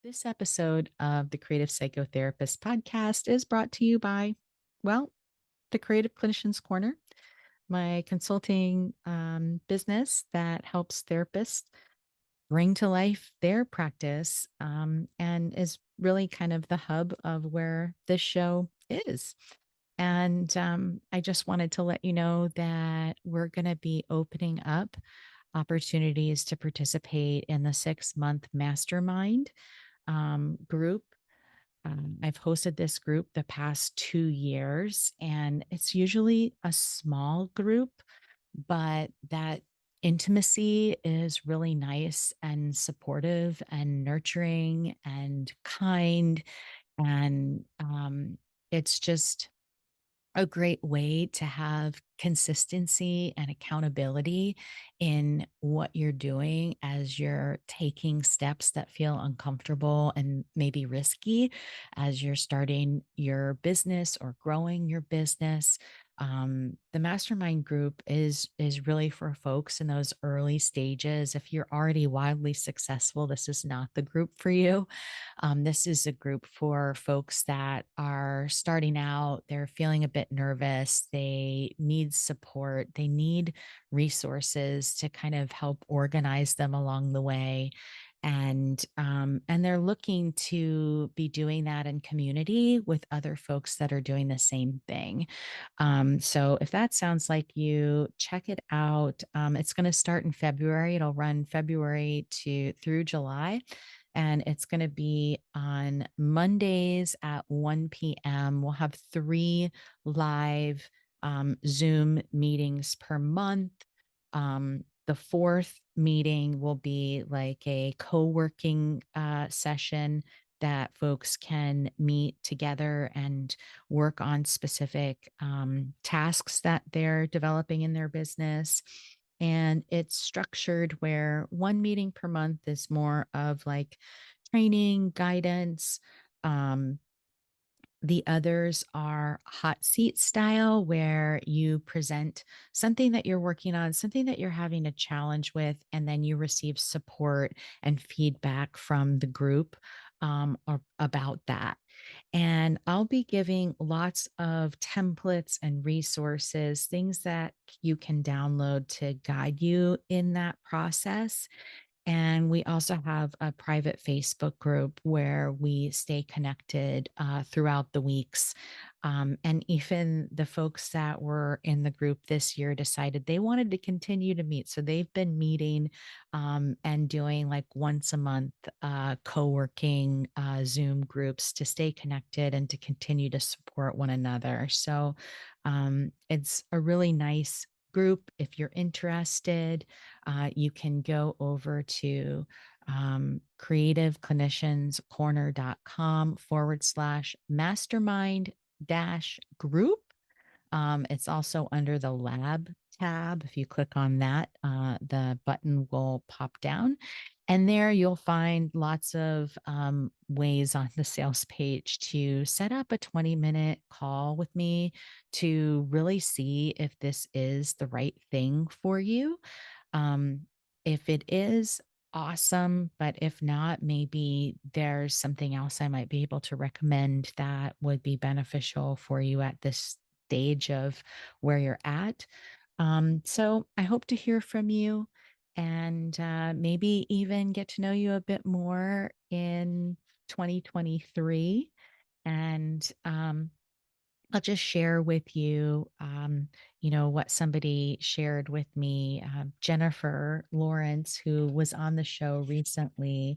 This episode of the Creative Psychotherapist podcast is brought to you by, well, the Creative Clinicians Corner, my consulting business that helps therapists bring to life their practice and is really kind of the hub of where this show is. And I just wanted to let you know that we're going to be opening up opportunities to participate in the 6-month mastermind group. I've hosted this group the past 2 years, and it's usually a small group, but that intimacy is really nice and supportive and nurturing and kind. And it's just a great way to have consistency and accountability in what you're doing as you're taking steps that feel uncomfortable and maybe risky as you're starting your business or growing your business. The mastermind group is really for folks in those early stages. If you're already wildly successful, this is not the group for you. This is a group for folks that are starting out, they're feeling a bit nervous, they need support, they need resources to kind of help organize them along the way. And they're looking to be doing that in community with other folks that are doing the same thing. So if that sounds like you, check it out. It's going to start in February. It'll run February to through July, and it's going to be on Mondays at 1 p.m. We'll have 3 live Zoom meetings per month. The fourth meeting will be like a co-working session that folks can meet together and work on specific tasks that they're developing in their business. And it's structured where one meeting per month is more of like training, guidance. Um, the others are hot seat style, where you present something that you're working on, something that you're having a challenge with, and then you receive support and feedback from the group or about that. And I'll be giving lots of templates and resources, things that you can download to guide you in that process. And we also have a private Facebook group where we stay connected throughout the weeks. And even the folks that were in the group this year decided they wanted to continue to meet. So they've been meeting and doing like once a month co working Zoom groups to stay connected and to continue to support one another. So it's a really nice group. If you're interested, you can go over to creativeclinicianscorner.com/mastermind dash group. It's also under the lab tab. If you click on that, the button will pop down. And there you'll find lots of ways on the sales page to set up a 20-minute call with me to really see if this is the right thing for you. If it is, awesome. But if not, maybe there's something else I might be able to recommend that would be beneficial for you at this stage of where you're at. So I hope to hear from you and maybe even get to know you a bit more in 2023. And I'll just share with you, what somebody shared with me, Jennifer Lawrence, who was on the show recently,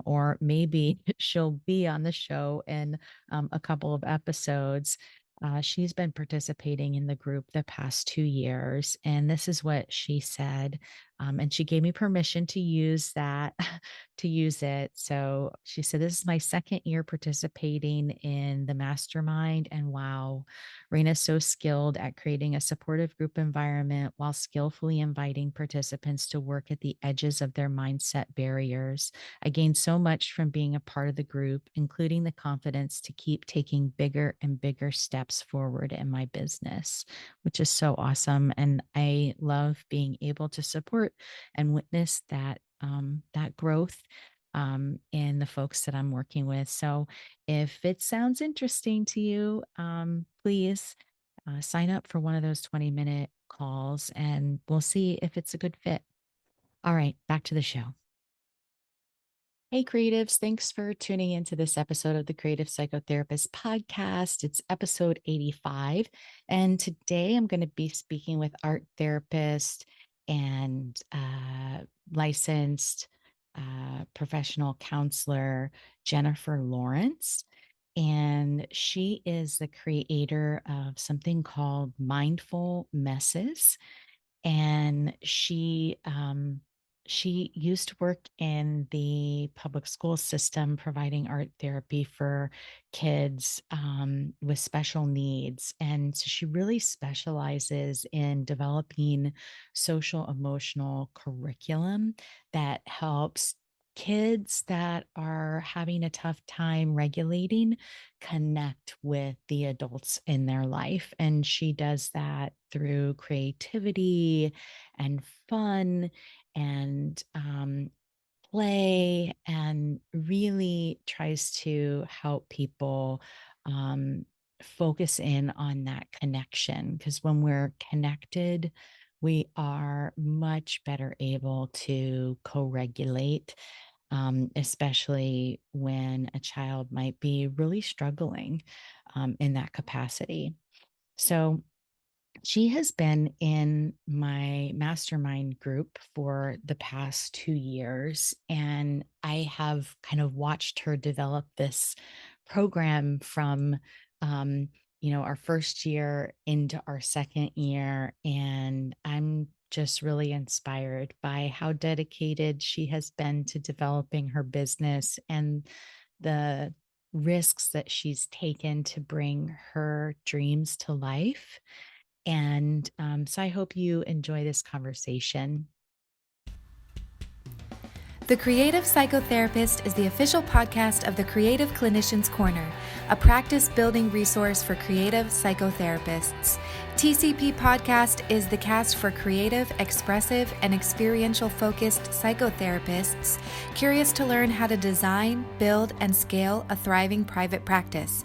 or maybe she'll be on the show in a couple of episodes. She's been participating in the group the past 2 years, and this is what she said. And she gave me permission to use that, to use it. So she said, "This is my second year participating in the mastermind. And wow, Raina's so skilled at creating a supportive group environment while skillfully inviting participants to work at the edges of their mindset barriers. I gained so much from being a part of the group, including the confidence to keep taking bigger and bigger steps forward in my business," which is so awesome. And I love being able to support and witness that growth. in the folks that I'm working with. So if it sounds interesting to you, please sign up for one of those 20-minute calls and we'll see if it's a good fit. All right, back to the show. Hey, creatives. Thanks for tuning into this episode of the Creative Psychotherapist Podcast. It's episode 85. And today I'm going to be speaking with art therapist and licensed professional counselor Jennifer Lawrence. And she is the creator of something called Mindful Messes, and she used to work in the public school system providing art therapy for kids with special needs. And so she really specializes in developing social emotional curriculum that helps kids that are having a tough time regulating connect with the adults in their life. And she does that through creativity and fun and play, and really tries to help people focus in on that connection. Because when we're connected, we are much better able to co regulate, especially when a child might be really struggling in that capacity. So, she has been in my mastermind group for the past 2 years, and I have kind of watched her develop this program from, um, our first year into our second year. And I'm just really inspired by how dedicated she has been to developing her business and the risks that she's taken to bring her dreams to life. And so I hope you enjoy this conversation. The Creative Psychotherapist is the official podcast of the Creative Clinicians Corner, a practice building resource for creative psychotherapists. TCP Podcast is the cast for creative, expressive, and experiential focused psychotherapists curious to learn how to design, build, and scale a thriving private practice.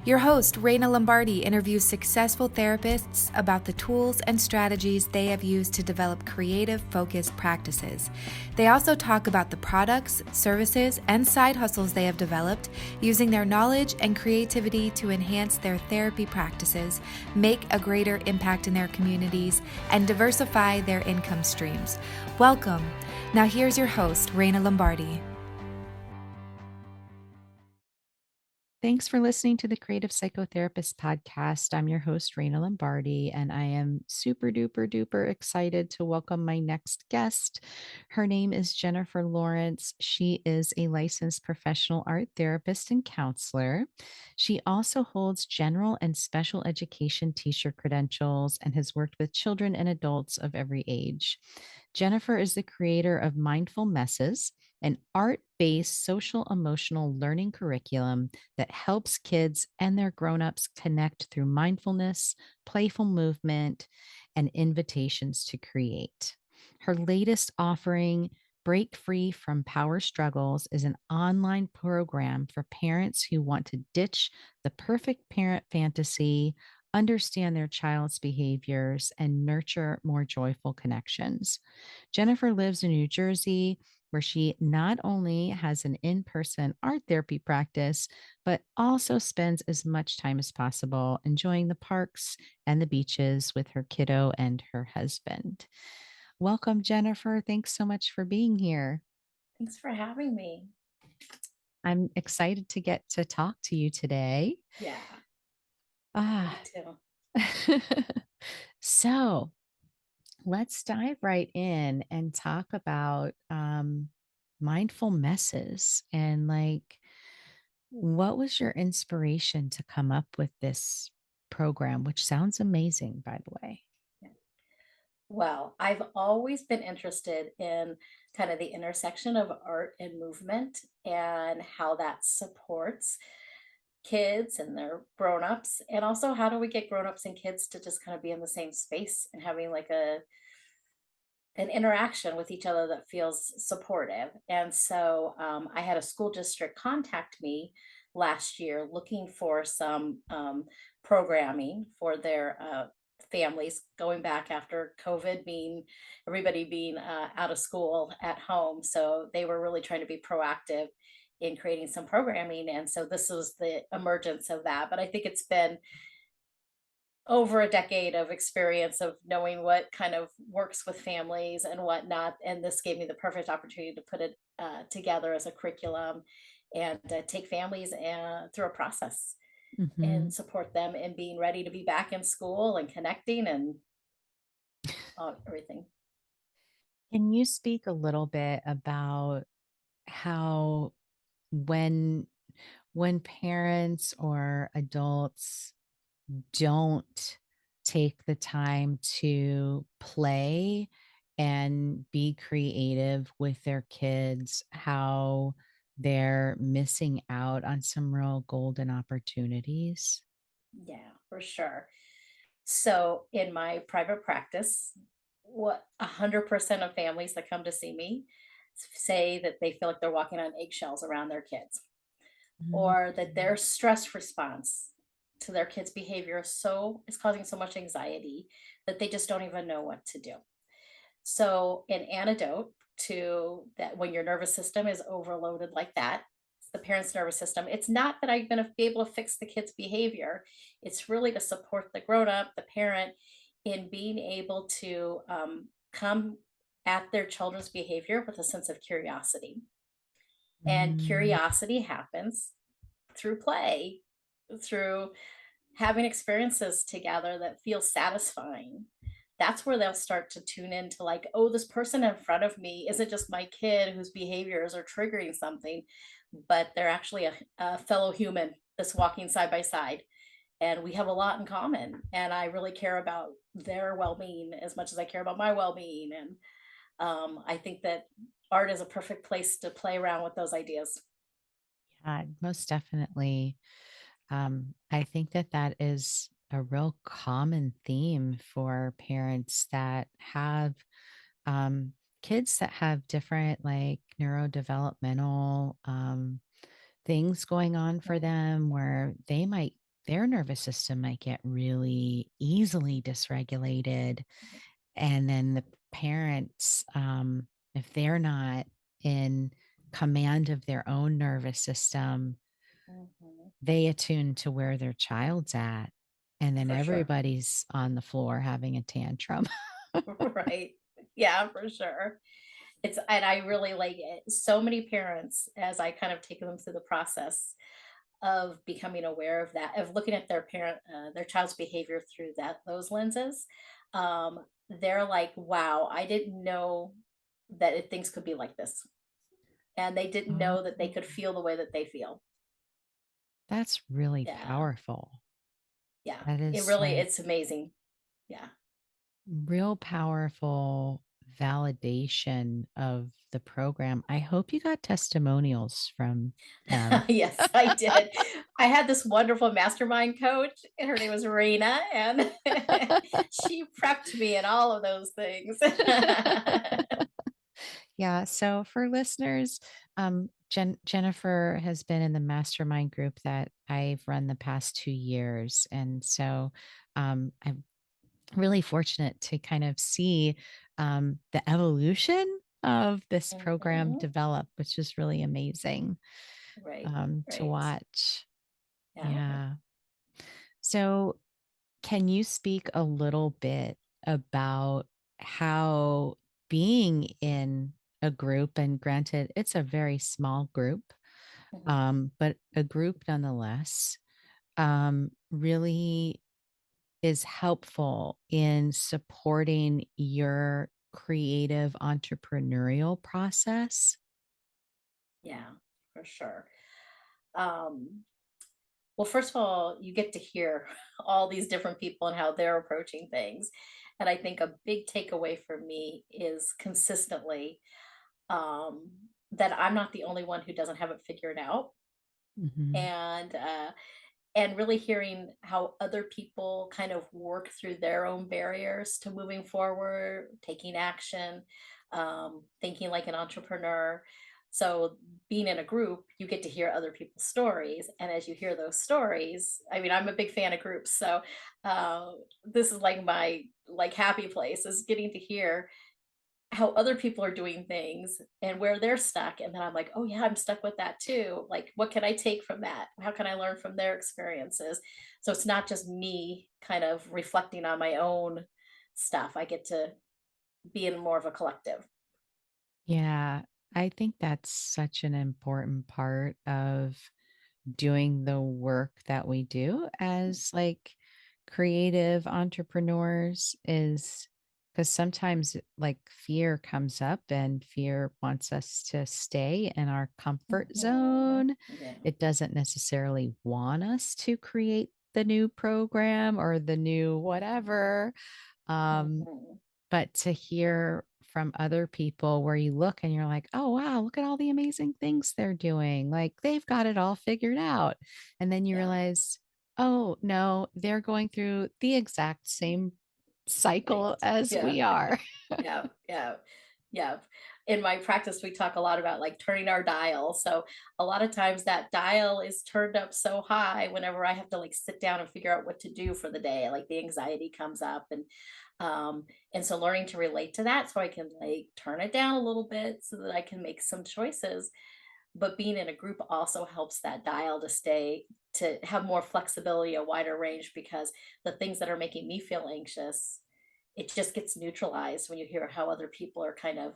Your host, Raina Lombardi, interviews successful therapists about the tools and strategies they have used to develop creative, focused practices. They also talk about the products, services, and side hustles they have developed using their knowledge and creativity to enhance their therapy practices, make a greater impact in their communities, and diversify their income streams. Welcome. Now here's your host, Raina Lombardi. Thanks for listening to the Creative Psychotherapist Podcast. I'm your host, Raina Lombardi, and I am super duper duper excited to welcome my next guest. Her name is Jennifer Lawrence. She is a licensed professional art therapist and counselor. She also holds general and special education teacher credentials and has worked with children and adults of every age. Jennifer is the creator of Mindful Messes, an art based social emotional learning curriculum that helps kids and their grown-ups connect through mindfulness, playful movement, and invitations to create. Her latest offering, Break Free from Power Struggles, is an online program for parents who want to ditch the perfect parent fantasy, understand their child's behaviors, and nurture more joyful connections. Jennifer lives in New Jersey, where she not only has an in person art therapy practice, but also spends as much time as possible enjoying the parks and the beaches with her kiddo and her husband. Welcome, Jennifer. Thanks so much for being here. Thanks for having me. I'm excited to get to talk to you today. Yeah, Ah, me too. so let's dive right in and talk about mindful messes, and what was your inspiration to come up with this program, which sounds amazing, by the way? Yeah. Well, I've always been interested in kind of the intersection of art and movement and how that supports kids and their grown-ups. And also, how do we get grown-ups and kids to just kind of be in the same space and having like an interaction with each other that feels supportive. And so I had a school district contact me last year looking for some programming for their families going back after COVID, being everybody being out of school at home. So they were really trying to be proactive in creating some programming. And so this was the emergence of that. But I think it's been over a decade of experience of knowing what kind of works with families and whatnot. And this gave me the perfect opportunity to put it together as a curriculum and take families through a process Mhm. and support them in being ready to be back in school and connecting and everything. Can you speak a little bit about how when parents or adults don't take the time to play and be creative with their kids, how they're missing out on some real golden opportunities? Yeah, for sure. So in my private practice, what 100% of families that come to see me say that they feel like they're walking on eggshells around their kids, or that their Mhm. stress response to their kids' behavior is causing so much anxiety that they just don't even know what to do. So, an antidote to that, when your nervous system is overloaded like that, it's the parent's nervous system. It's not that I'm going to be able to fix the kid's behavior. It's really to support the grown up, the parent, in being able to come at their children's behavior with a sense of curiosity. And Mm, curiosity happens through play, through having experiences together that feel satisfying. That's where they'll start to tune into, like, oh, this person in front of me isn't just my kid whose behaviors are triggering something, but they're actually a fellow human that's walking side by side. And we have a lot in common. And I really care about their well being as much as I care about my well being. And I think that art is a perfect place to play around with those ideas. yeah, most definitely. I think that that is a real common theme for parents that have um, kids that have different like neurodevelopmental things going on for Mhm, them where their nervous system might get really easily dysregulated. And then the parents, if they're not in command of their own nervous system, mhm, they attune to where their child's at, and then for sure. everybody's on the floor having a tantrum. Right. Yeah, for sure. And I really like it. So many parents, as I kind of take them through the process of becoming aware of that, of looking at their child's behavior through those lenses, they're like, "Wow, I didn't know that things could be like this," and they didn't Oh, know that they could feel the way that they feel. that's really Yeah, powerful. yeah. That It is really, like it's amazing. Yeah. real powerful validation of the program. I hope you got testimonials from them. Yes, I did. I had this wonderful mastermind coach, and her name was Rena, and she prepped me in all of those things. Yeah. So for listeners, Jennifer has been in the mastermind group that I've run the past 2 years. And so I'm really fortunate to kind of see the evolution of this program Mhm. develop, which is really amazing Right, to right. watch. Yeah. Yeah. So, can you speak a little bit about how being in a group, and granted, it's a very small group, Mhm. but a group nonetheless, really is helpful in supporting your creative entrepreneurial process? Yeah, for sure. Um, well, first of all, you get to hear all these different people and how they're approaching things. And I think a big takeaway for me is consistently um, that I'm not the only one who doesn't have it figured out. Mhm. And and really hearing how other people kind of work through their own barriers to moving forward, taking action, thinking like an entrepreneur. So, being in a group, you get to hear other people's stories. And as you hear those stories, I mean, I'm a big fan of groups. So, uh, this is like my like happy place is getting to hear how other people are doing things and where they're stuck, and then I'm like, "Oh, yeah, I'm stuck with that too. Like, what can I take from that? How can I learn from their experiences?" So it's not just me kind of reflecting on my own stuff. I get to be in more of a collective. Yeah, I think that's such an important part of doing the work that we do as like creative entrepreneurs is because sometimes like fear comes up and fear wants us to stay in our comfort Mhm. zone. Yeah. It doesn't necessarily want us to create the new program or the new whatever. Um, Mhm. but to hear from other people where you look and you're like, "Oh, wow, look at all the amazing things they're doing. Like, they've got it all figured out." And then you Yeah. realize, "Oh, no, they're going through the exact same cycle Things. as Yeah. we are." Yeah, yeah, yeah. In my practice, we talk a lot about like turning our dial. So a lot of times that dial is turned up so high whenever I have to like sit down and figure out what to do for the day. Like the anxiety comes up, and so learning to relate to that so I can like turn it down a little bit so that I can make some choices. But being in a group also helps that dial to stay to have more flexibility, a wider range, because the things that are making me feel anxious, it just gets neutralized when you hear how other people are kind of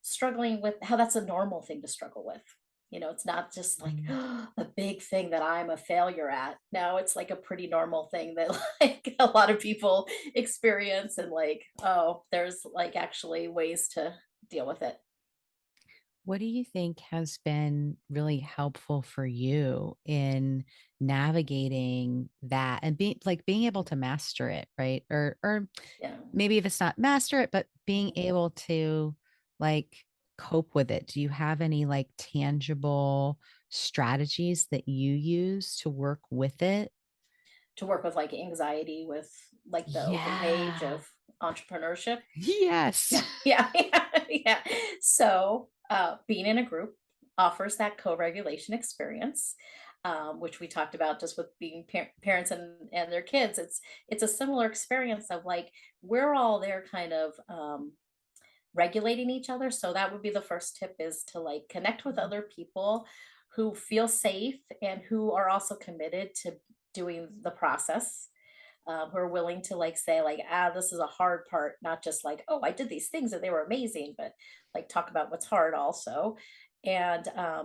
struggling with how that's a normal thing to struggle with. It's not just like Mm. a big thing that I'm a failure at. No, it's like a pretty normal thing that like a lot of people experience, and like, oh, there's like actually ways to deal with it. What do you think has been really helpful for you in navigating that and being able to master it, right? Or Yeah. maybe if it's not master it, but being Mhm. able to like cope with it. Do you have any like tangible strategies that you use to work with it? To work with like anxiety with like the open page Yeah. of entrepreneurship. Yes. Yeah, yeah, yeah, yeah. So, being in a group offers that co-regulation experience, which we talked about just with being parents and their kids. It's a similar experience of like we're all there, kind of regulating each other. So that would be the first tip, is to like connect with other people who feel safe and who are also committed to doing the process, who are willing to like say like, this is a hard part, not just like, oh, I did these things and they were amazing, but like talk about what's hard also. And I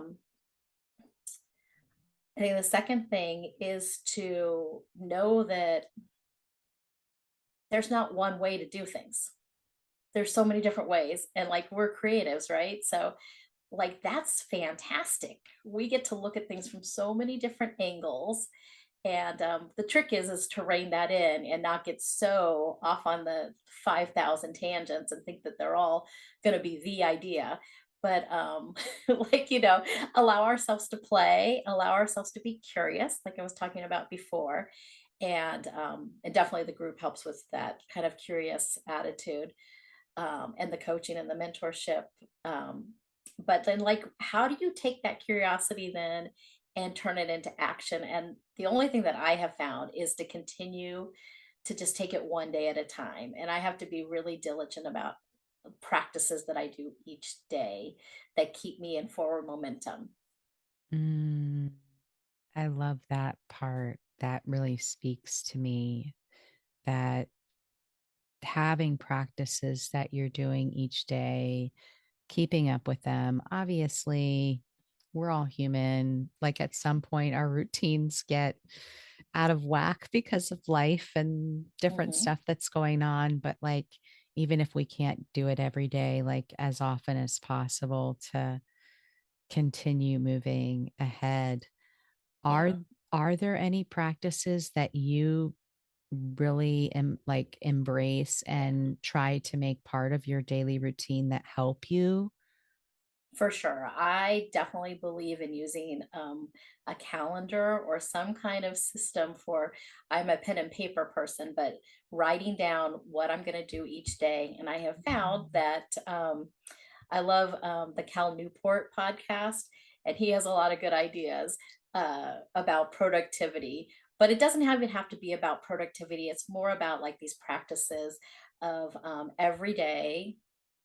think the second thing is to know that there's not one way to do things. There's so many different ways, and like we're creatives, right? So like that's fantastic. We get to look at things from so many different angles, and the trick is to rein that in and not get so off on the 5,000 tangents and think that they're all going to be the idea. But like, allow ourselves to play, allow ourselves to be curious, like I was talking about before. And definitely the group helps with that kind of curious attitude, and the coaching and the mentorship. But then, like, how do you take that curiosity then and turn it into action? And the only thing that I have found is to continue to just take it one day at a time. And I have to be really diligent about practices that I do each day that keep me in forward momentum. Mm, I love that part. That really speaks to me that having practices that you're doing each day, keeping up with them. Obviously, we're all human. Like at some point, our routines get out of whack because of life and different Hmm. stuff that's going on. But like, even if we can't do it every day, like as often as possible to continue moving ahead. Are Yeah. are there any practices that you really like embrace and try to make part of your daily routine that help you? For sure. I definitely believe in using a calendar or some kind of system for, I'm a pen and paper person, but writing down what I'm going to do each day. And I have found that I love the Cal Newport podcast, and he has a lot of good ideas about productivity. But it doesn't even have to be about productivity. It's more about like these practices of every day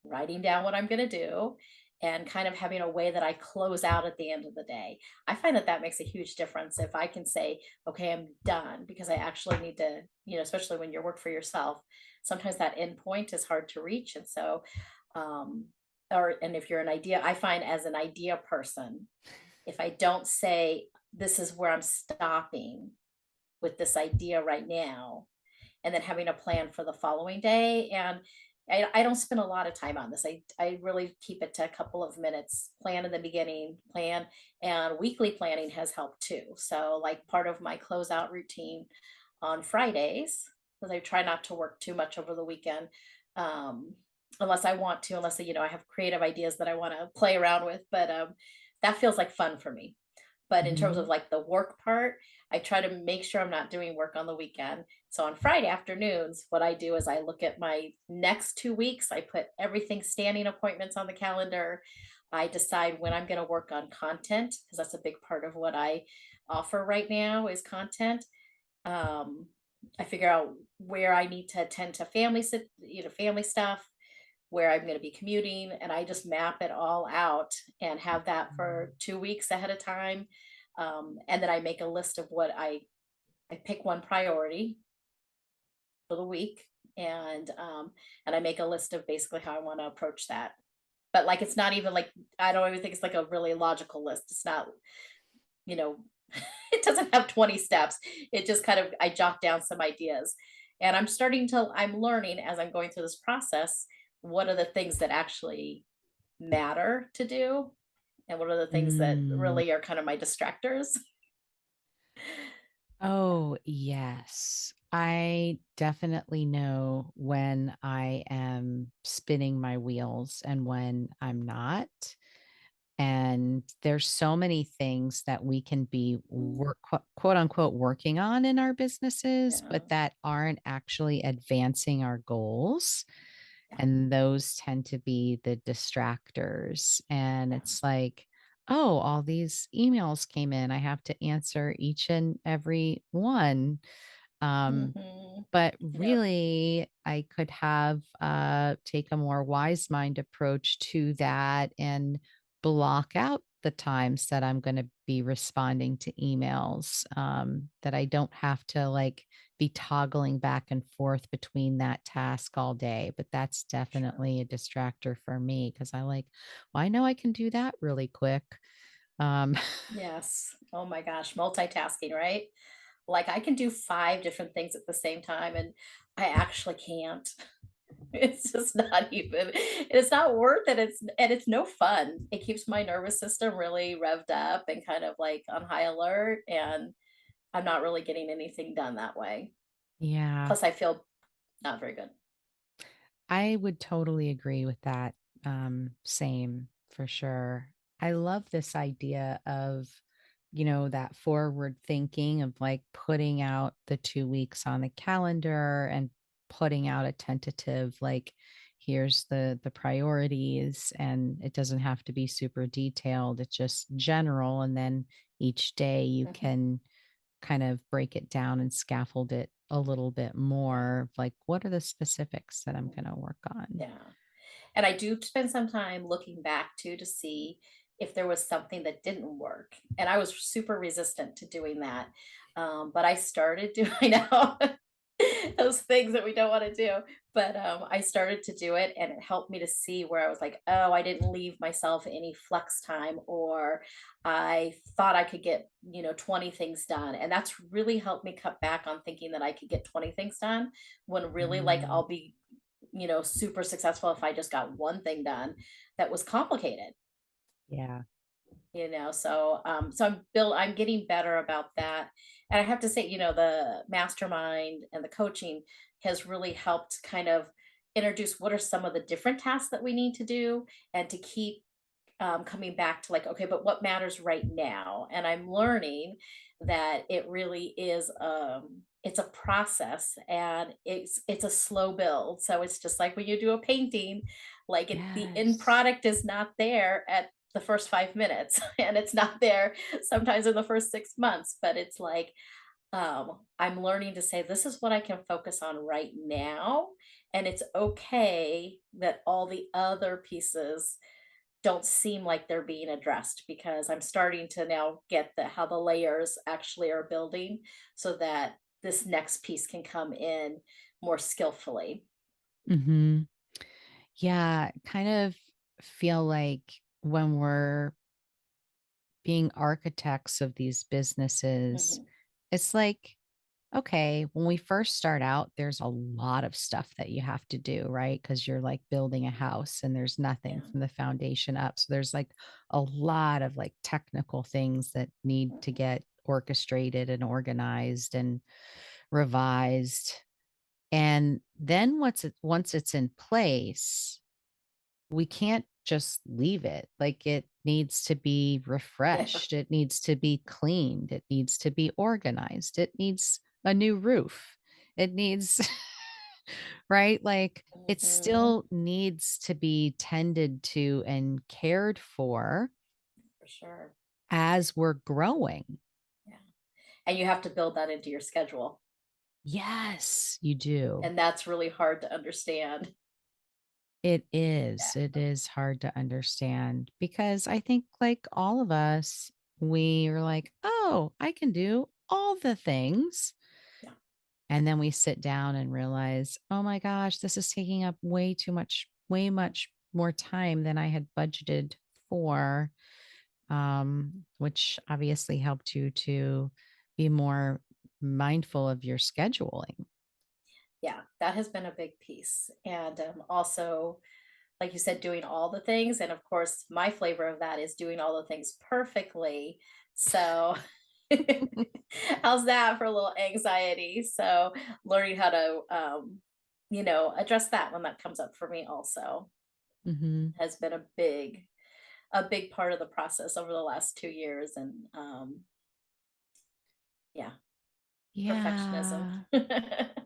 writing down what I'm going to do and kind of having a way that I close out at the end of the day. I find that that makes a huge difference if I can say, okay, I'm done, because I actually need to, especially when you work for yourself, sometimes that end point is hard to reach. And so, um, and if you're an idea, I find as an idea person, if I don't say, this is where I'm stopping with this idea right now, and then having a plan for the following day. And I don't spend a lot of time on this. I really keep it to a couple of minutes, plan in the beginning, plan, and weekly planning has helped too. So, like part of my closeout routine on Fridays, because I try not to work too much over the weekend, um, unless I want to, unless I have creative ideas that I want to play around with. But that feels like fun for me. But in terms of Mhm. like the work part, I try to make sure I'm not doing work on the weekend. So on Friday afternoons, what I do is I look at my next 2 weeks. I put everything, standing appointments on the calendar. I decide when I'm going to work on content, because that's a big part of what I offer right now is content. Um, I figure out where I need to attend to family stuff, where I'm going to be commuting, and I just map it all out and have that for 2 weeks ahead of time. And then I make a list of I pick one priority for the week, and I make a list of basically how I want to approach that. But like, it's not even like, I don't even think it's like a really logical list. It's not, you know, it doesn't have 20 steps. It just kind of, I jot down some ideas. And I'm learning as I'm going through this process, what are the things that actually matter to do, and what are the things that Mm. really are kind of my distractors. Oh, yes. I definitely know when I am spinning my wheels and when I'm not. And there's so many things that we can be Mm, quote unquote working on in our businesses, yeah, but that aren't actually advancing our goals. yeah, And those tend to be the distractors. And yeah. it's like, oh, all these emails came in. I have to answer each and every one. Um, Hmm. but Yep. really, I could have take a more wise mind approach to that and block out the times that I'm going to be responding to emails, that I don't have to like be toggling back and forth between that task all day. But that's Sure. definitely a distractor for me because well, I know I can do that really quick. Um, Yes. Oh my gosh, multitasking, right? Like I can do 5 different things at the same time, and I actually can't. It's just not even, it's not worth it. It's no fun. It keeps my nervous system really revved up and kind of like on high alert, and I'm not really getting anything done that way. yeah. Plus I feel not very good. I would totally agree with that. Same for sure. I love this idea of, that forward thinking of like putting out the 2 weeks on the calendar and putting out a tentative, like, here's the priorities, and it doesn't have to be super detailed. It's just general. And then each day you Mhm. can kind of break it down and scaffold it a little bit Yeah. more, like, what are the specifics that I'm gonna work on? Yeah. And I do spend some time looking back too to see if there was something that didn't work. And I was super resistant to doing that. But I started doing, I know, those things that we don't want to do. But I started to do it, and it helped me to see where I was like, oh, I didn't leave myself any flex time, or I thought I could get, 20 things done. And that's really helped me cut back on thinking that I could get 20 things done, when really like Mm, I'll be, super successful if I just got one thing done that was complicated, yeah. I'm getting better about that. And I have to say, the mastermind and the coaching has really helped kind of introduce what are some of the different tasks that we need to do, and to keep coming back to like, okay, but what matters right now? And I'm learning that it really is it's a process, and it's a slow build. So it's just like when you do a painting, like the end Yes. product is not there at the first 5 minutes and it's not there sometimes in the first 6 months, but it's like I'm learning to say, this is what I can focus on right now. And it's okay that all the other pieces don't seem like they're being addressed, because I'm starting to now get the how the layers actually are building so that this next piece can come in more skillfully. Hmm. Yeah, kind of feel like when we're being architects of these businesses, Mhm. it's like, okay, when we first start out, there's a lot of stuff that you have to do, right? Because you're like building a house and there's nothing Yeah. from the foundation up. So there's like a lot of like technical things that need to Mhm. get orchestrated and organized and revised. And then once it's in place, we can't just leave it. Like it needs to be Yeah. refreshed. It needs to be cleaned. It needs to be organized. It needs a new roof. It needs, right? Like it Mhm. still needs to be tended to and cared for For sure. as we're growing. Yeah. And you have to build that into your schedule. Yes, you do. And that's really hard to understand. It is. Yeah. It is hard to understand because I think, like all of us, we are like, oh, I can do all the things. Yeah. And then we sit down and realize, oh my gosh, this is taking up way much more time than I had budgeted for, which obviously helped you to be more mindful of your scheduling. Yeah, that has been a big piece. And also, like you said, doing all the things. And of course, my flavor of that is doing all the things perfectly. So, how's that for a little anxiety? So, learning how to, address that when that comes up for me also Hmm. has been a big part of the process over the last 2 years. And yeah, perfectionism. Yeah. It,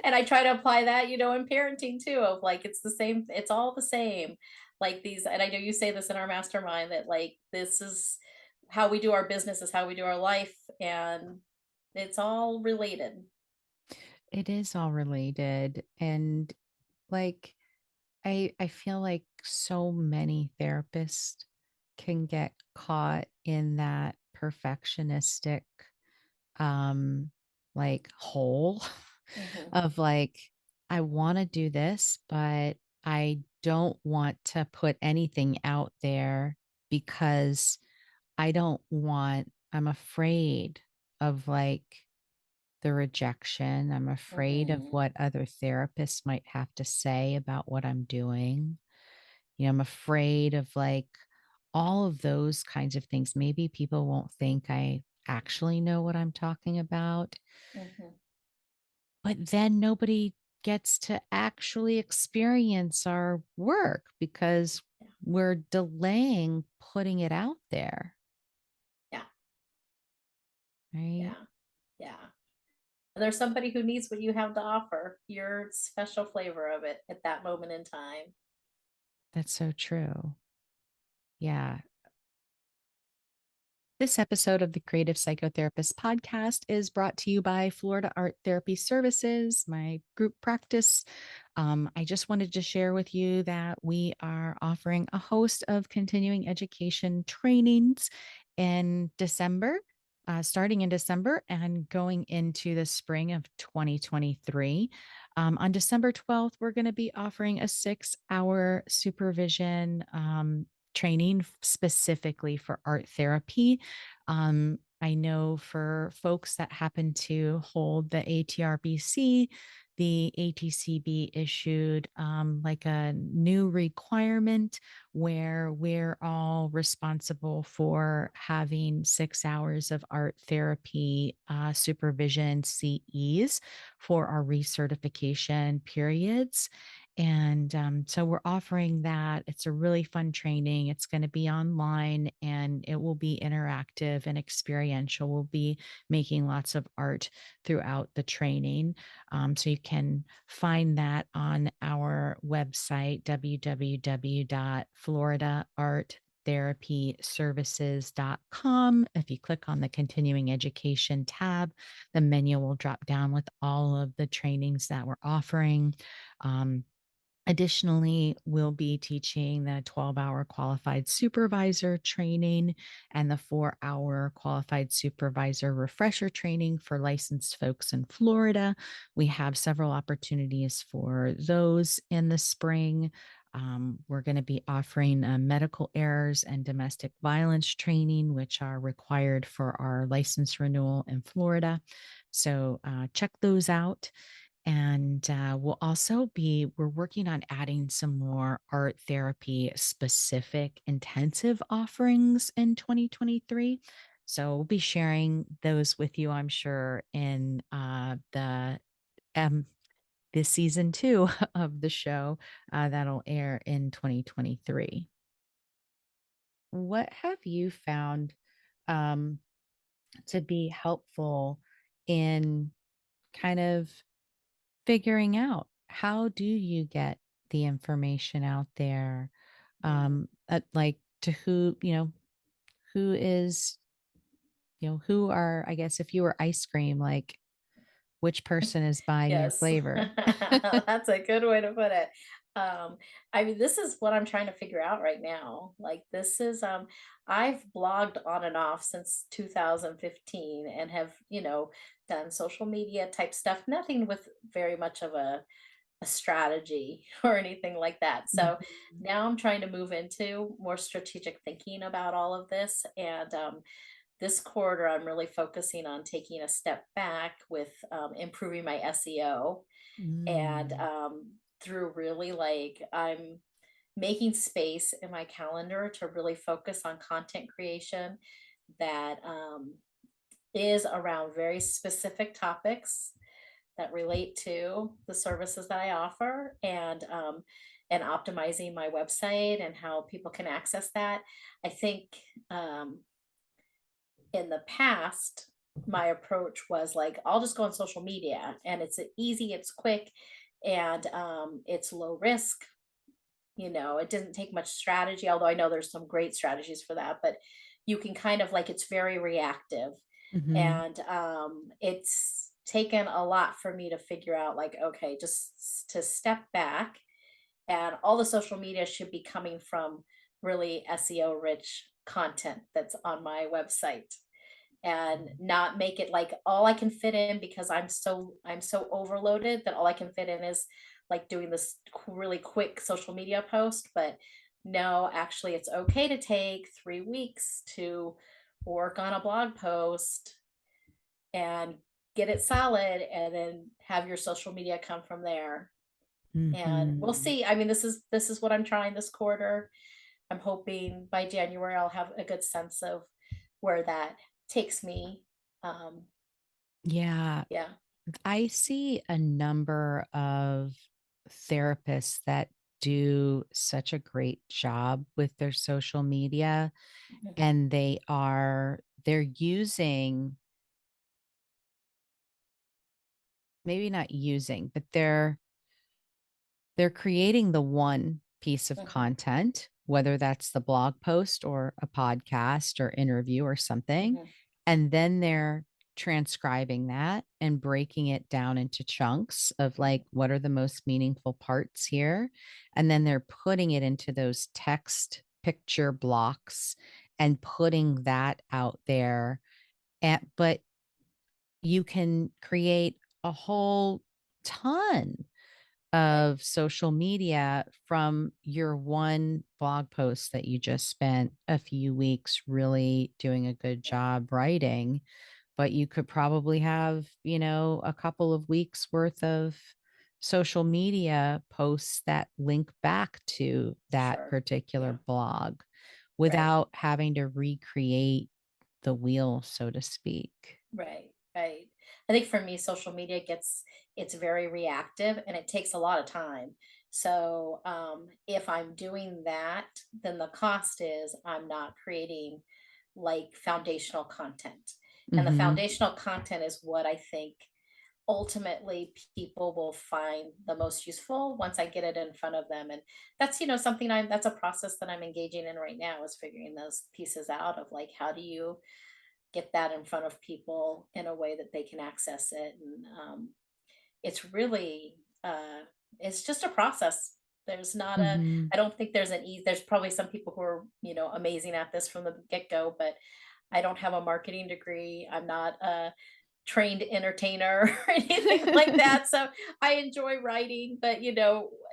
And I try to apply that, in parenting too, of like it's the same, it's all the same. Like these, and I know you say this in our mastermind that like this is how we do our business, is how we do our life, and it's all related. it is all related. And like, I feel like so many therapists can get caught in that perfectionistic um like hole Hmm. of like I want to do this, but I don't want to put anything out there because I'm afraid of like the rejection. I'm afraid of Hmm. what other therapists might have to say about what I'm doing. I'm afraid of like all of those kinds of things. Maybe people won't think I actually know what I'm talking about, Hmm. but then nobody gets to actually experience our work because Yeah. we're delaying putting it out there. Yeah. Right. Yeah. Yeah. There's somebody who needs what you have to offer, your special flavor of it at that moment in time. That's so true. Yeah. This episode of the Creative Psychotherapist podcast is brought to you by Florida Art Therapy Services, my group practice. I just wanted to share with you that we are offering a host of continuing education trainings in December, starting in December and going into the spring of 2023. On December 12th, we're going to be offering a 6-hour supervision training specifically for art therapy. I know for folks that happen to hold the ATRBC, the ATCB issued like a new requirement where we're all responsible for having 6 hours of art therapy supervision CEs for our recertification periods. And so we're offering that. It's a really fun training. It's going to be online and it will be interactive and experiential. We'll be making lots of art throughout the training. So you can find that on our website, www.floridaarttherapyservices.com. If you click on the continuing education tab, the menu will drop down with all of the trainings that we're offering. Um, Additionally, we'll be teaching the 12-hour qualified supervisor training and the 4-hour qualified supervisor refresher training for licensed folks in Florida. We have several opportunities for those in the spring. We're going to be offering medical errors and domestic violence training, which are required for our license renewal in Florida. So check those out. And we're working on adding some more art therapy specific intensive offerings in 2023. So we'll be sharing those with you, I'm sure, in um, this season two of the show that'll air in 2023. What have you found um, to be helpful in kind of figuring out how do you get the information out there, Yeah. like to who, who is, who are, I guess if you were ice cream, like which person is buying your Yes. flavor? That's a good way to put it. Um, I mean, this is what I'm trying to figure out right now. Like this is I've blogged on and off since 2015 and have, done social media type stuff, nothing with very much of a strategy or anything like that. So Mhm. now I'm trying to move into more strategic thinking about all of this. And this quarter, I'm really focusing on taking a step back with improving my SEO and Mm. through really like I'm making space in my calendar to really focus on content creation that is around very specific topics that relate to the services that I offer and optimizing my website and how people can access that. I think um, in the past, my approach was like, I'll just go on social media and it's easy, it's quick, and it's low risk. It doesn't take much strategy, although I know there's some great strategies for that, but you can kind of like it's very reactive. Mhm. And it's taken a lot for me to figure out, like, okay, just to step back and all the social media should be coming from really SEO rich content that's on my website and not make it like all I can fit in because I'm so overloaded that all I can fit in is like doing this really quick social media post. But no, actually, it's okay to take 3 weeks to work on a blog post and get it solid and then have your social media come from there. And we'll Mhm. see. I mean, this is what I'm trying this quarter. I'm hoping by January I'll have a good sense of where that takes me. Um, Yeah, yeah. I see a number of therapists that do such a great job with their social media, Mhm, and they're using, maybe not using, but they're creating the one piece of mhm, content, whether that's the blog post or a podcast or interview or something, mhm, and then they're transcribing that and breaking it down into chunks of like, mhm, what are the most meaningful parts here? And then they're putting it into those text picture blocks and putting that out there. But you can create a whole ton right. of social media from your one blog post that you just spent a few weeks really doing a good Yeah. job writing, but you could probably have, a couple of weeks worth of social media posts that link back to that Sure. particular Yeah. blog Right. without having to recreate the wheel, so to speak. Right. Right. I think for me, social media it's very reactive and it takes a lot of time. So if I'm doing that, then the cost is I'm not creating like foundational content. And the Mm-hmm. foundational content is what I think ultimately people will find the most useful once I get it in front of them. And that's, something that's a process that I'm engaging in right now, is figuring those pieces out of like, how do you get that in front of people in a way that they can access it? And it's really, it's just a process. There's not a, Mm-hmm. I don't think there's there's probably some people who are, amazing at this from the get go, but I don't have a marketing degree. I'm not a trained entertainer or anything like that. So I enjoy writing, but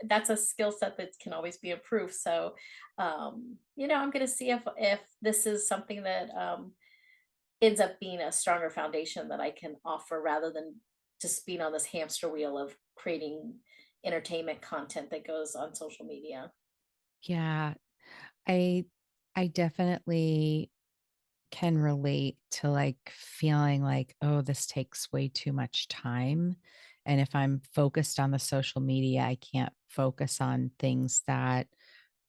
that's a skill set that can always be improved. So I'm going to see if this is something that ends up being a stronger foundation that I can offer, rather than just being on this hamster wheel of creating entertainment content that goes on social media. Yeah, I I definitely can relate to like feeling like, oh, this takes way too much time. And if I'm focused on the social media, I can't focus on things that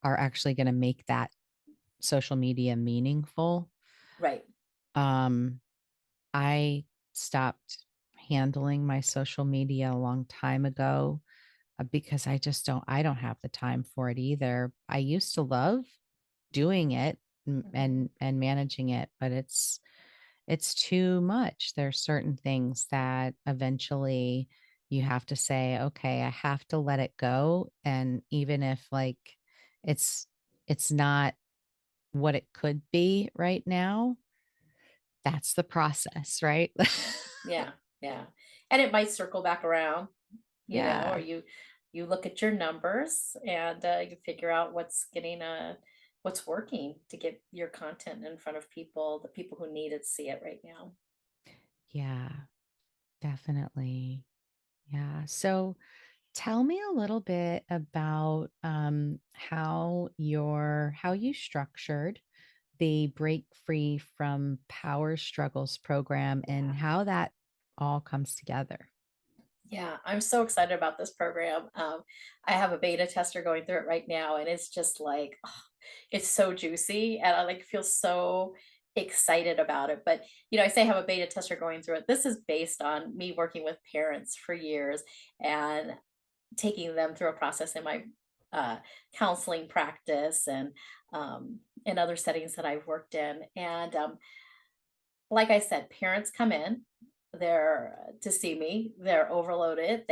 are actually going to make that social media meaningful. Right. Um, I stopped handling my social media a long time ago because I don't have the time for it either. I used to love doing it Mhm. and managing it, but it's too much. There's certain things that eventually you have to say, okay, I have to let it go. And even if like it's it's not what it could be right now, that's the process, right? Yeah, yeah. And it might circle back around, or Yeah. you look at your numbers, and you figure out what's working to get your content in front of people, the people who need it see it right now. Yeah, definitely. Yeah. So tell me a little bit about how you structured the Break Free from Power Struggles program and Yeah. how that all comes together. Yeah, I'm so excited about this program. I have a beta tester going through it right now, and it's just like, oh, it's so juicy, and I like feel so excited about it. But I say I have a beta tester going through it. This is based on me working with parents for years and taking them through a process in my uh, counseling practice, and in other settings that I've worked in. And like I said, parents come in, they're to see me, they're overloaded.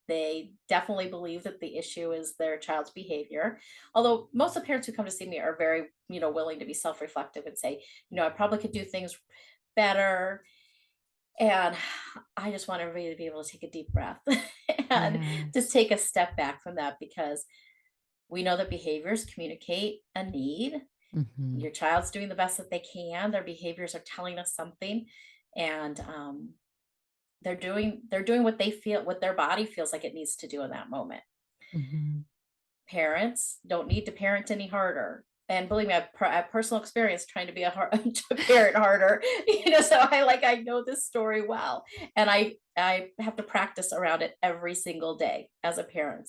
They definitely believe that the issue is their child's behavior. Although most of the parents who come to see me are very, willing to be self-reflective and say, I probably could do things better. And I just want everybody to be able to take a deep breath and just Yes. take a step back from that, because we know that behaviors communicate a need. Hmm. Your child's doing the best that they can. Their behaviors are telling us something, and they're doing what they feel, what their body feels like it needs to do in that moment. Hmm. Parents don't need to parent any harder. And believe me, I have personal experience trying to be a hard to parent harder. So I know this story well, and I have to practice around it every single day as a parent.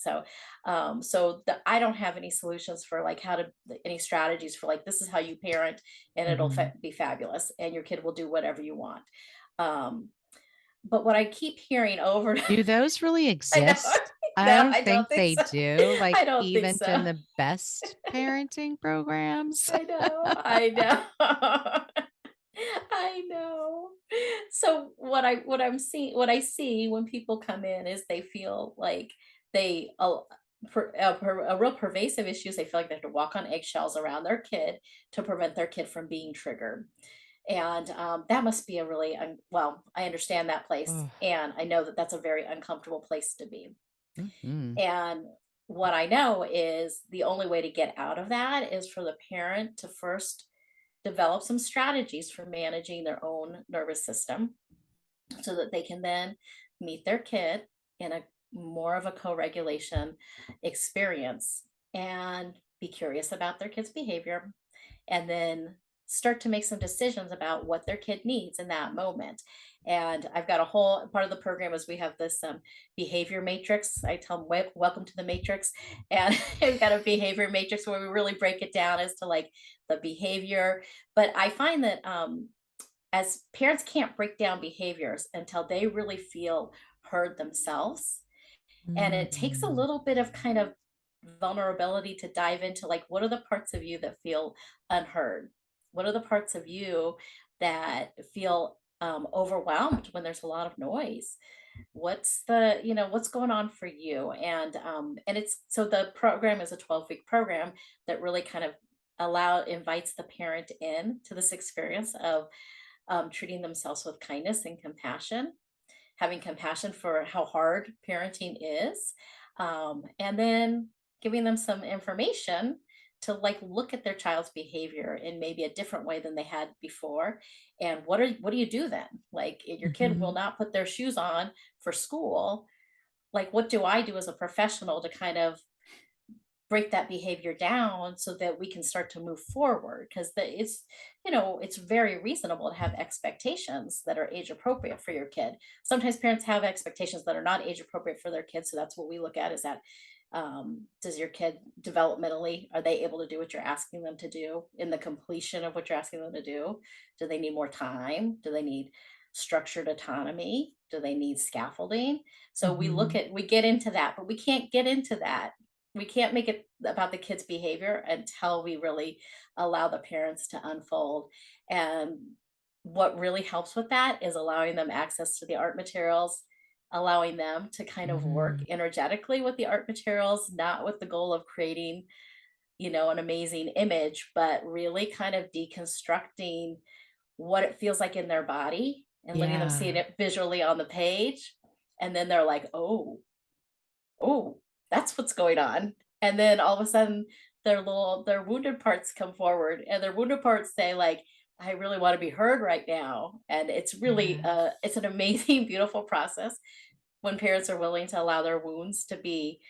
I don't have any solutions for like any strategies for like, this is how you parent, and it'll Hmm. be fabulous, and your kid will do whatever you want. Um, but what I keep hearing over, Do those really I know, exist? I no, don't I don't think think they so. do, like I don't think even in so. the best parenting programs. I know, I know. I know. So what I see when people come in is they feel like they a real pervasive issue is they feel like they have to walk on eggshells around their kid to prevent their kid from being triggered. And that must be a really well, I understand that place, Oh. and I know that that's a very uncomfortable place to be. Hmm. And what I know is the only way to get out of that is for the parent to first develop some strategies for managing their own nervous system, so that they can then meet their kid in a more of a co-regulation experience, and be curious about their kid's behavior, and then start to make some decisions about what their kid needs in that moment. And I've got a whole part of the program is we have this behavior matrix. I tell them, welcome to the matrix. And we've got a behavior matrix where we really break it down as to like the behavior. But I find that as parents can't break down behaviors until they really feel heard themselves. And it takes a Mm, little bit of kind of vulnerability to dive into like, what are the parts of you that feel unheard? What are the parts of you that feel overwhelmed when there's a lot of noise? What's the, what's going on for you? And it's so the program is a 12-week program that really kind of invites the parent in to this experience of treating themselves with kindness and compassion, having compassion for how hard parenting is, and then giving them some information to like look at their child's behavior in maybe a different way than they had before. And what do you do then? Like your kid will mhm. not put their shoes on for school. Like what do I do as a professional to kind of break that behavior down so that we can start to move forward, because it's, it's very reasonable to have expectations that are age appropriate for your kid. Sometimes parents have expectations that are not age appropriate for their kids, so that's what we look at is that, does your kid developmentally, are they able to do what you're asking them to do in the completion of what you're asking them to do they need more time, do they need structured autonomy, do they need scaffolding? So Mhm. we get into that, but we can't get into that, we can't make it about the kids' behavior until we really allow the parents to unfold. And what really helps with that is allowing them access to the art materials, allowing them to kind of work Mhm. energetically with the art materials, not with the goal of creating, an amazing image, but really kind of deconstructing what it feels like in their body and letting them see Yeah. it visually on the page. And then they're like, oh, that's what's going on. And then all of a sudden their wounded parts come forward and their wounded parts say like, I really want to be heard right now. And it's really Yes. it's an amazing, beautiful process when parents are willing to allow their wounds to be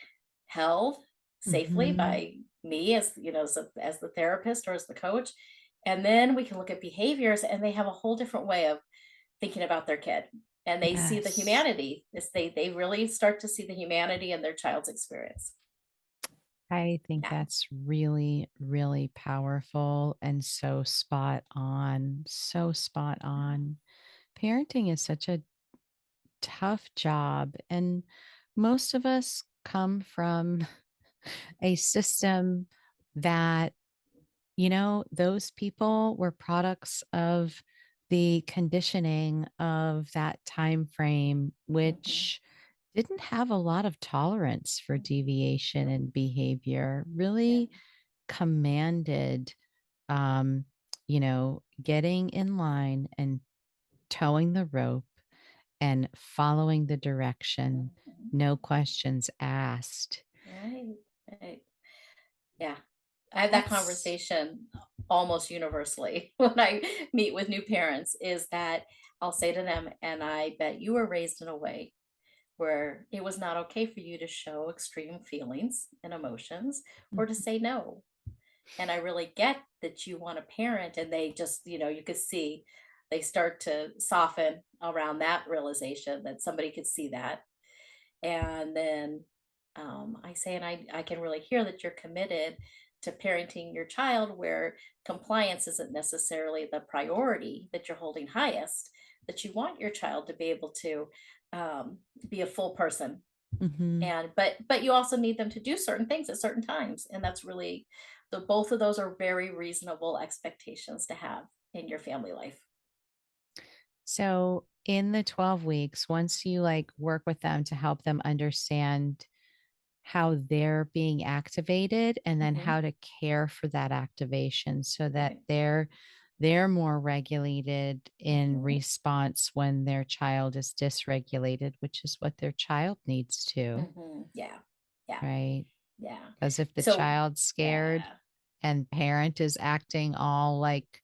held safely Mhm. by me as as the therapist or as the coach. And then we can look at behaviors and they have a whole different way of thinking about their kid, and they see the Yes. humanity. They really start to see the humanity in their child's experience. I think Yeah. that's really, really powerful and so spot on. So spot on. Parenting is such a tough job, and most of us come from a system that, those people were products of the conditioning of that time frame, Mhm, which didn't have a lot of tolerance for mhm. deviation Nope. and behavior, Yeah. really commanded, um, getting in line and towing the rope and following the direction, Mhm. no questions asked. Right, right. Yeah. I have that That's conversation almost universally when I meet with new parents, is that I'll say to them, "And I bet you were raised in a way where it was not okay for you to show extreme feelings and emotions or to Mhm. say no. And I really get that you want a parent," and they just, you could see they start to soften around that realization that somebody could see that. And then I say, and I can really hear that you're committed to parenting your child where compliance isn't necessarily the priority that you're holding highest, that you want your child to be able to be a full person. Mhm. And but you also need them to do certain things at certain times, and that's really the both of those are very reasonable expectations to have in your family life. So in the 12 weeks, once you like work with them to help them understand how they're being activated and then Hmm. how to care for that activation so that Right. they're more regulated in Hmm. response when their child is dysregulated, which is what their child needs to, Hmm. Yeah. Yeah. right? Yeah. Because if the So child's scared yeah. and parent is acting all like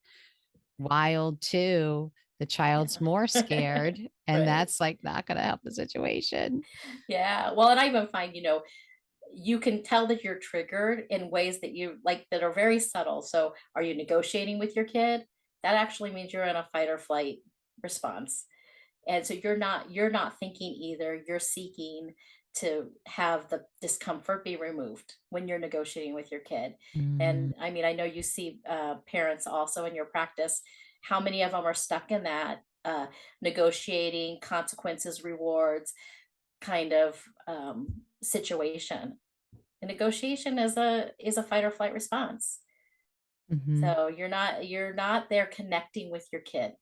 wild too, the child's more Yeah. scared, and Right. that's like not going to help the situation. Yeah. Well, and I even find, you can tell that you're triggered in ways that you like that are very subtle. So, are you negotiating with your kid? That actually means you're in a fight or flight response. And so you're not thinking either. You're seeking to have the discomfort be removed when you're negotiating with your kid. Mm, And I mean, I know you see parents also in your practice. How many of them are stuck in that negotiating consequences, rewards kind of situation? A negotiation is a fight or flight response. mhm, So you're not there connecting with your kid.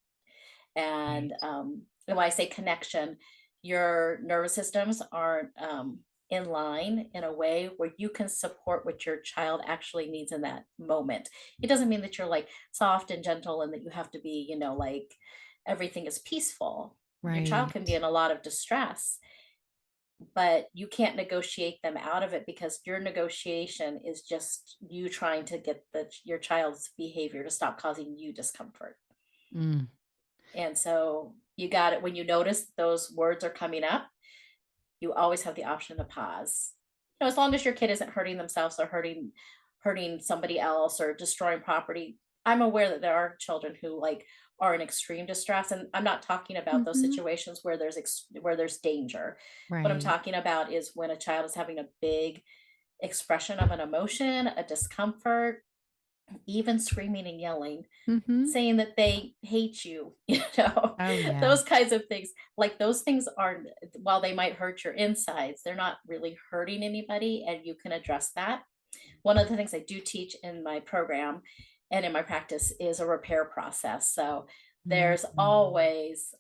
And, right. and when I say connection, your nervous systems aren't in line in a way where you can support what your child actually needs in that moment. It doesn't mean that you're like soft and gentle and that you have to be, like everything is peaceful. Your child can be Right. in a lot of distress, but you can't negotiate them out of it because your negotiation is just you trying to get your child's behavior to stop causing you discomfort. Mm, And so you got it when you notice those words are coming up, you always have the option to pause. As long as your kid isn't hurting themselves or hurting somebody else or destroying property. I'm aware that there are children who like are in extreme distress, and I'm not talking about those mhm, situations where there's danger. What I'm right. talking about is when a child is having a big expression of an emotion, a discomfort, even screaming and yelling, Mhm. saying that they hate you, Oh, yeah. those kinds of things. Like those things aren't, while they might hurt your insides, they're not really hurting anybody, and you can address that. One of the things I do teach in my program and in my practice is a repair process. So there's Mhm. always,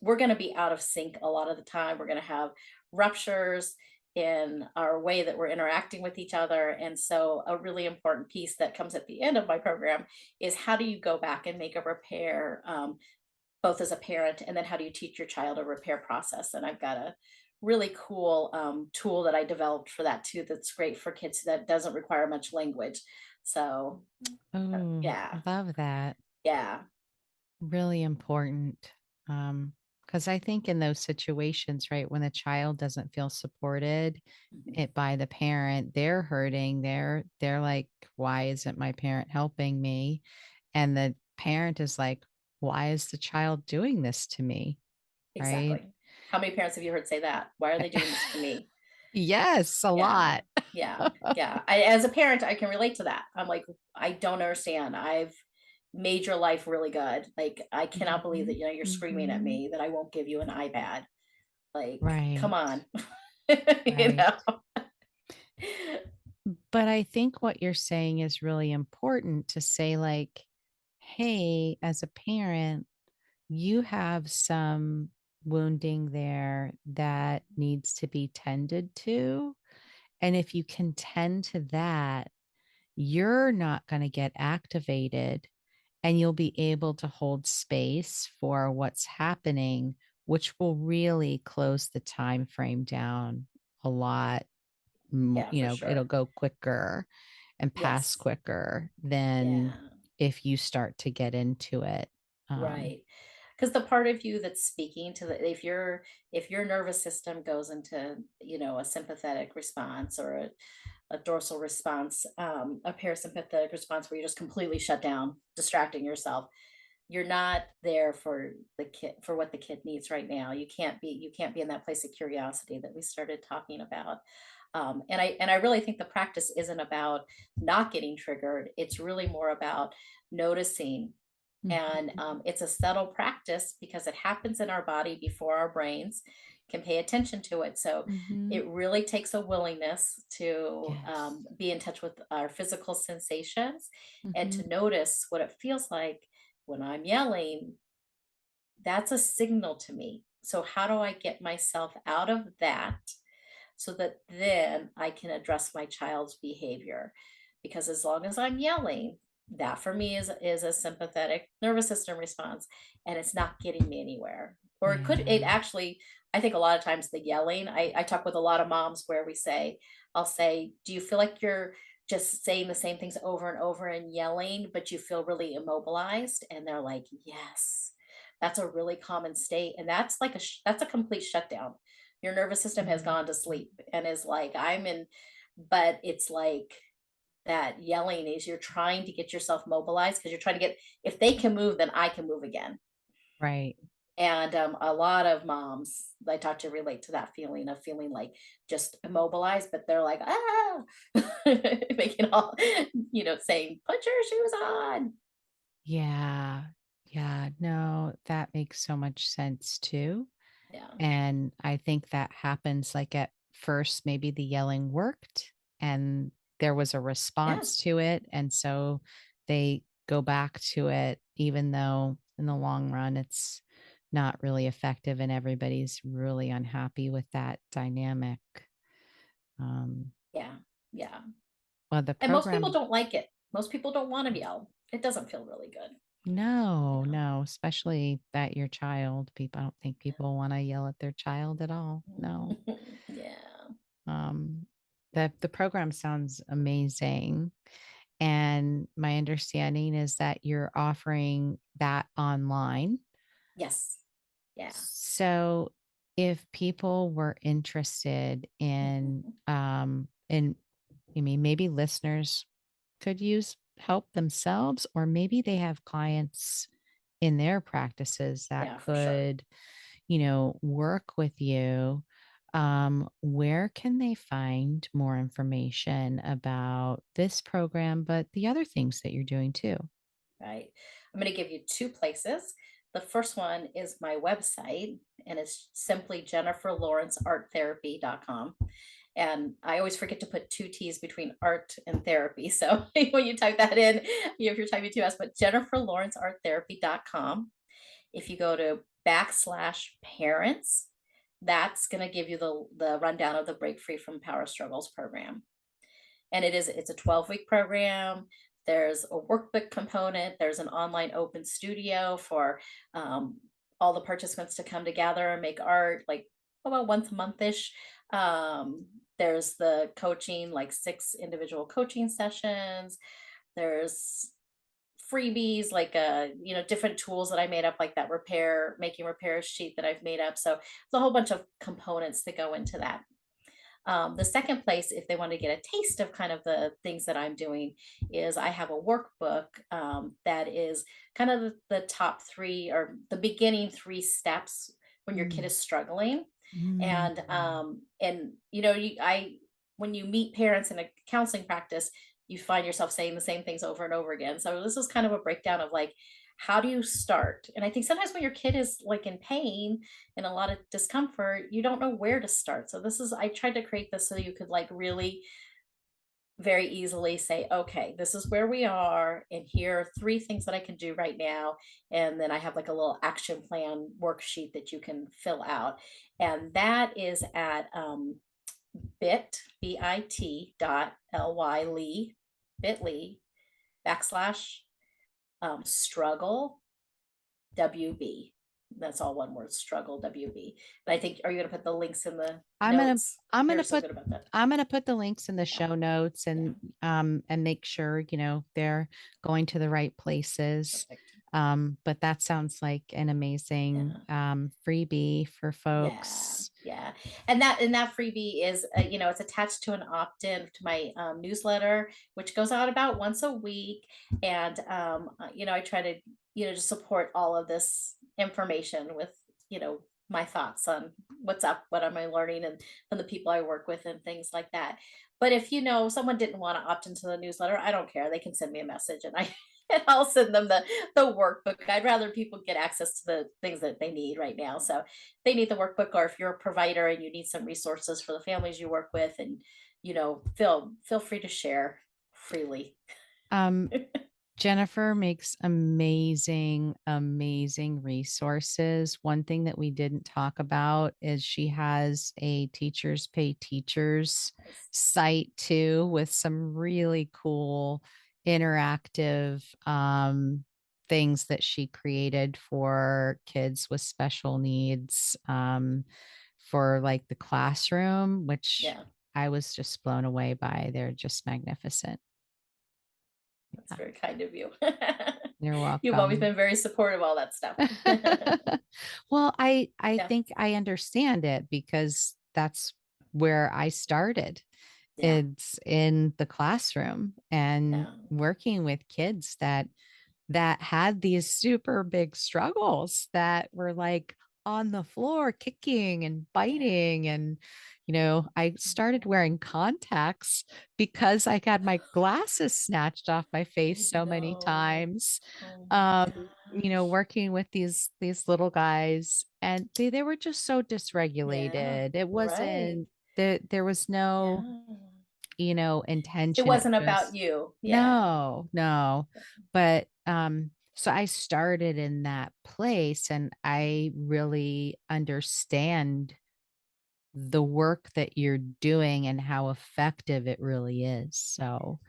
we're going to be out of sync a lot of the time. We're going to have ruptures in our way that we're interacting with each other. And so, a really important piece that comes at the end of my program is how do you go back and make a repair, both as a parent, and then how do you teach your child a repair process? And I've got a really cool tool that I developed for that too. That's great for kids that doesn't require much language. So Oh, yeah, love that. yeah, Really important. Because I think in those situations, right, when a child doesn't feel supported mhm, it by the parent, they're hurting. They're like, why isn't my parent helping me? And the parent is like, why is the child doing this to me? Right? exactly. How many parents have you heard say that? Why are they doing this to me? Yes, a Yeah, lot. yeah, yeah. As a parent, I can relate to that. I'm like, I don't understand. I've made your life really good. Like, I cannot believe that Mhm, you're screaming at mhm. me that I won't give you an iPad. Like, come Right, on, you right. know. But I think what you're saying is really important to say, like, hey, as a parent, you have some wounding there that needs to be tended to. And if you can tend to that, you're not going to get activated and you'll be able to hold space for what's happening, which will really close the time frame down a lot. Yeah, for It'll sure. go quicker and pass Yes. quicker than Yeah. if you start to get into it. Um, Right. Because the part of you that's speaking to the if your nervous system goes into, a sympathetic response or a dorsal response, a parasympathetic response where you're just completely shut down, distracting yourself, you're not there for the kid for what the kid needs right now. You can't be in that place of curiosity that we started talking about. And I really think the practice isn't about not getting triggered. It's really more about noticing, and mhm, it's a subtle practice because it happens in our body before our brains can pay attention to it. So mhm. it really takes a willingness to Yes. be in touch with our physical sensations and Mhm. to notice what it feels like when I'm yelling. That's a signal to me. So, how do I get myself out of that so that then I can address my child's behavior? Because as long as I'm yelling, that for me is a sympathetic nervous system response, and it's not getting me anywhere. Or it Yeah. actually, I think a lot of times the yelling, I talk with a lot of moms where I'll say, do you feel like you're just saying the same things over and over and yelling, but you feel really immobilized? And they're like, yes, that's a really common state. And that's like that's a complete shutdown. Your nervous system has gone to sleep and is like, I'm in, but it's like that yelling is you're trying to get yourself mobilized because you're trying to get, if they can move, then I can move again. Right. And a lot of moms I talk to relate to that feeling of feeling like just immobilized, but they're like, ah, making all, saying, put your shoes on. Yeah. Yeah. No, that makes so much sense too. Yeah. And I think that happens like at first, maybe the yelling worked and there was a Yeah. response to it. And so they go back to it, even though in the long run, it's not really effective and everybody's really unhappy with that dynamic. Um, Yeah. Yeah. well, the And most people program, don't like it. Most people don't want to yell. It doesn't feel really good, no, you know. no, especially that your child, people, I don't think people want to yell at their child at all. No. Yeah. Um, the program sounds amazing. And my understanding is that you're offering that online. Yes. Yeah. So if people were interested Mhm. in, I mean, maybe listeners could use help themselves, or maybe they have clients in their practices that Yeah, for sure. could, work with you. Where can they find more information about this program, but the other things that you're doing too? Right. I'm going to give you two places. The first one is my website, and it's simply jenniferlawrencearttherapy.com. And I always forget to put two T's between art and therapy. So when you type that in, if you're typing two S, but jenniferlawrencearttherapy.com. If you go to /parents, that's going to give you the rundown of the Break Free from Power Struggles program. And it's a 12-week program. There's a workbook component. There's an online open studio for all the participants to come together and make art, like about once a monthish. There's the coaching, like 6 individual coaching sessions. There's freebies, like different tools that I made up, like that making repairs sheet that I've made up. So there's a whole bunch of components that go into that. The second place, if they want to get a taste of kind of the things that I'm doing, is I have a workbook that is kind of the top three or the beginning 3 steps when your kid Mm. is struggling. Mm. And I when you meet parents in a counseling practice, you find yourself saying the same things over and over again. So this is kind of a breakdown of like, how do you start? And I think sometimes when your kid is like in pain and a lot of discomfort, you don't know where to start. So I tried to create this so you could like really very easily say, okay, this is where we are, and here are 3 things that I can do right now. And then I have like a little action plan worksheet that you can fill out. And that is at bit.ly /struggle WB. That's all one word, struggle WB. But I think, are you going to put the links in the I'm gonna notes? I'm You're gonna so put good about that. I'm gonna put the links in the Yeah. show notes Yeah. and make sure, they're going to the right places. Perfect. But that sounds like an amazing Yeah. freebie for Yeah, folks. yeah, and that freebie is, it's attached to an opt-in to my newsletter, which goes out about once a week, and I try to, just support all of this information with, my thoughts on what's up, what am I learning, and from the people I work with, and things like that. But if someone didn't want to opt into the newsletter, I don't care. They can send me a message, and I and I'll send them the workbook. I'd rather people get access to the things that they need right now. So they need the workbook, or if you're a provider and you need some resources for the families you work with, and feel free to share freely. Um, Jennifer makes amazing, amazing resources. One thing that we didn't talk about is she has a Teachers Pay Teachers Nice. site too, with some really cool interactive things that she created for kids with special needs for like the classroom, which Yeah, I was just blown away by. They're just magnificent. that's Yeah. very kind of you. You're You've always welcome. been very supportive of all that stuff. Well, I Yeah, think I understand it because that's where I started. yeah, It's in the classroom and yeah. working with kids that had these super big struggles that were like on the floor kicking and Yeah. biting. And I started Mhm. wearing contacts because I had my glasses snatched off my Oh, face so many no. times. Oh my gosh. Working with these little guys, and they were just so Yeah, dysregulated. It right. wasn't there was no Yeah. It intention. It wasn't about just you. Yeah. no, no. But so I started in that place, and I really understand the work that you're doing and how effective it really is. So,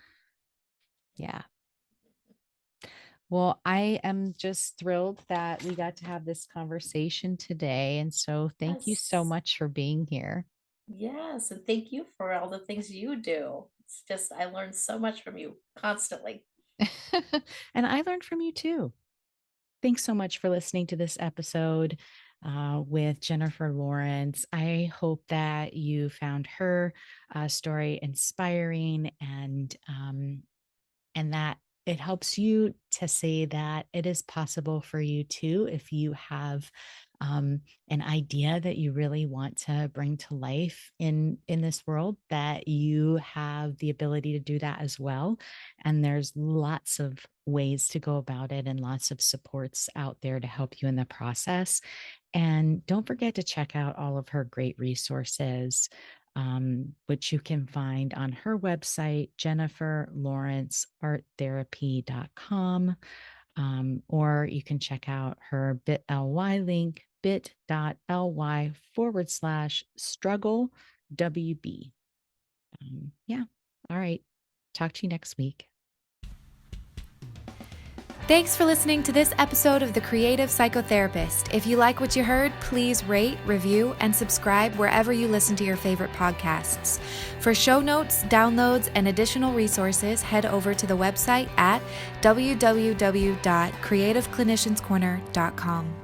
yeah. Well, I am just thrilled that we got to have this conversation today. And so thank you so Yes. much for being here. Yes. And thank you for all the things you do. It's just, I learned so much from you constantly. And I learned from you too. Thanks so much for listening to this episode with Jennifer Lawrence. I hope that you found her story inspiring, and that it helps you to see that it is possible for you too if you have an idea that you really want to bring to life in this world, that you have the ability to do that as well. And there's lots of ways to go about it and lots of supports out there to help you in the process. And don't forget to check out all of her great resources, which you can find on her website, jenniferlawrencearttherapy.com. Or you can check out her bit.ly link, bit.ly/struggle WB. Yeah. All right. Talk to you next week. Thanks for listening to this episode of The Creative Psychotherapist. If you like what you heard, please rate, review, and subscribe wherever you listen to your favorite podcasts. For show notes, downloads, and additional resources, head over to the website at www.creativeclinicianscorner.com.